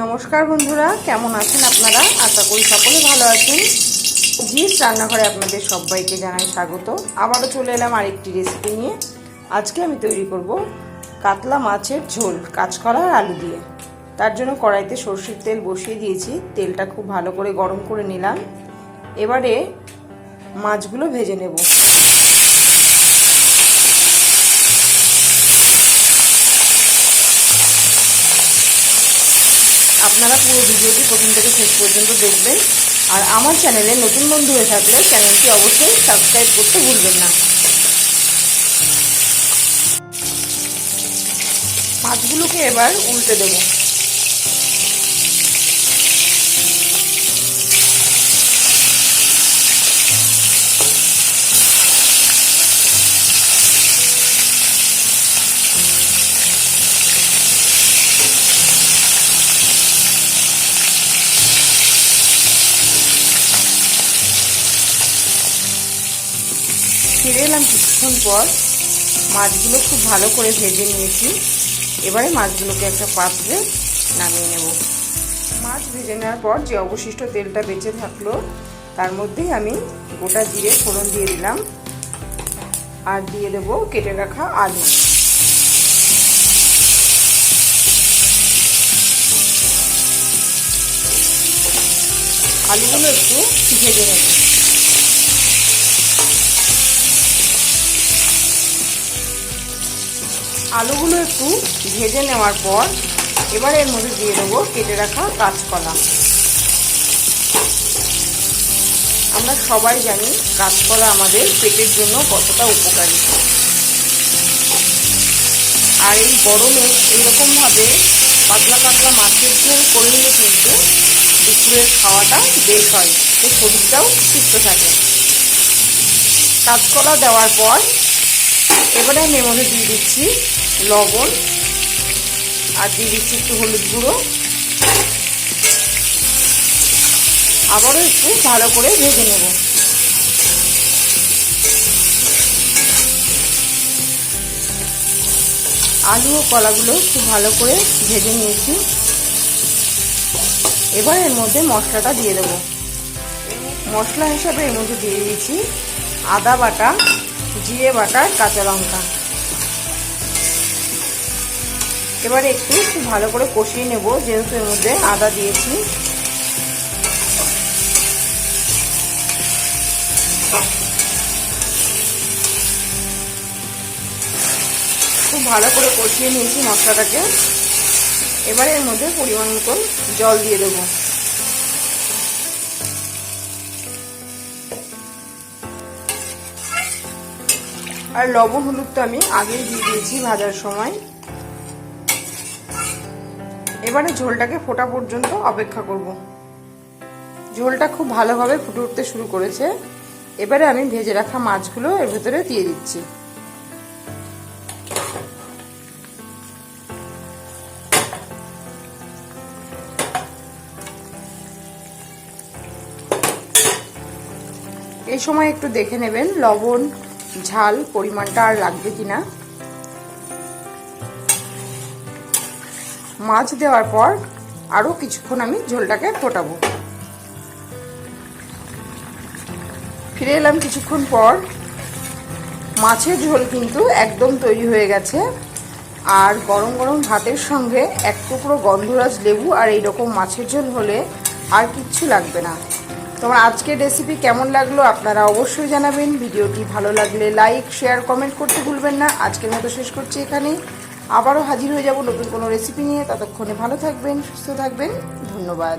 নমস্কার বন্ধুরা, কেমন আছেন আপনারা? আশা করি সকলে ভালো আছেন। জিস রান্নাঘরে আপনাদের সবাইকে জানাই স্বাগত। আবারও চলে এলাম আরেকটি রেসিপি নিয়ে। আজকে আমি তৈরি করব কাতলা মাছের ঝোল কাঁচকলা আর আলু দিয়ে। তার জন্য কড়াইতে সরষের তেল বসিয়ে দিয়েছি। তেলটা খুব ভালো করে গরম করে নিলাম। এবারে মাছগুলো ভেজে নেব। আপনারা পুরো ভিডিওটি প্রথম থেকে শেষ পর্যন্ত দেখবেন। আর আমার চ্যানেলে নতুন বন্ধু হয়ে থাকলে চ্যানেলটি অবশ্যই সাবস্ক্রাইব করতে ভুলবেন না। মাছগুলোকে এবার উল্টে দেব। ফিরে এলাম কিছুক্ষণ পর। মাছগুলো খুব ভালো করে ভেজে নিয়েছি। এবারে মাছগুলোকে একটা পাত্রে নামিয়ে নেব। মাছ ভেজে নেওয়ার পর যে অবশিষ্ট তেলটা বেঁচে থাকলো তার মধ্যেই আমি গোটা জিরে ফোড়ন দিয়ে দিলাম আর দিয়ে দেব কেটে রাখা আলু। আলুগুলো একটু ভেজে নেব। আলুগুলো একটু ভেজে নেওয়ার পর এবার এর মধ্যে দিয়ে দেবো কেটে রাখা কাঁচকলা। আমরা সবাই জানি কাঁচকলা আমাদের পেটের জন্য কতটা উপকারী। আর এই গরমে এইরকমভাবে পাতলা পাতলা মাছের ঝোল করে নিলে কিন্তু দুপুরের খাওয়াটা বেশ হয়, তো শরীরটাও সুস্থ থাকে। কাঁচকলা দেওয়ার পর এবারে আমি এর মধ্যে দিয়ে দিচ্ছি লবণ আর দিয়ে দিচ্ছি একটু হলুদ গুঁড়ো। আবারও একটু ভালো করে ভেজে নেব। আলু ও কলাগুলো খুব ভালো করে ভেজে নিয়েছি। এবার এর মধ্যে মশলাটা দিয়ে দেবো। মশলা হিসাবে এর মধ্যে দিয়ে দিয়েছি আদা বাটা, জিরে বাটা, কাঁচা লঙ্কা। এবারে একটু খুব ভালো করে কষিয়ে নেব, যেহেতু এর মধ্যে আদা দিয়েছি। খুব ভালো করে কষিয়ে নিয়েছি মশলাটাকে। এবারে এর মধ্যে পরিমাণ মতন জল দিয়ে দেব। আর লবণ হলুদ তো আমি আগেই দিয়ে দিয়েছি ভাজার সময়। এবারে ঝোলটাকে ফোটা পর্যন্ত অপেক্ষা করব। ঝোলটা খুব ভালোভাবে ফুটে উঠতে শুরু করেছে। এবারে আমি ভেজে রাখা মাছগুলো এর ভেতরে দিয়ে দিচ্ছি। এই সময় একটু দেখে নেবেন লবণ ঝাল পরিমাণটা আর লাগবে কিনা। মাছ দেওয়ার পর আরো কিছুক্ষণ আমি ঝোলটাকে ফোটাবো। ফিরে এলাম কিছুক্ষণ পর। মাছের ঝোল কিন্তু একদম তৈরি হয়ে গেছে। আর গরম গরম ভাতের সঙ্গে এক টুকরো গন্ধরাজ লেবু আর এইরকম মাছের ঝোল হলে আর কিচ্ছু লাগবে না। তোমার আজকের রেসিপি কেমন লাগলো আপনারা অবশ্যই জানাবেন। ভিডিওটি ভালো লাগলে লাইক শেয়ার কমেন্ট করতে ভুলবেন না। আজকের মতো শেষ করছি এখানেই। আবারও হাজির হয়ে যাব নতুন কোনো রেসিপি নিয়ে। ততক্ষণে ভালো থাকবেন, সুস্থ থাকবেন। ধন্যবাদ।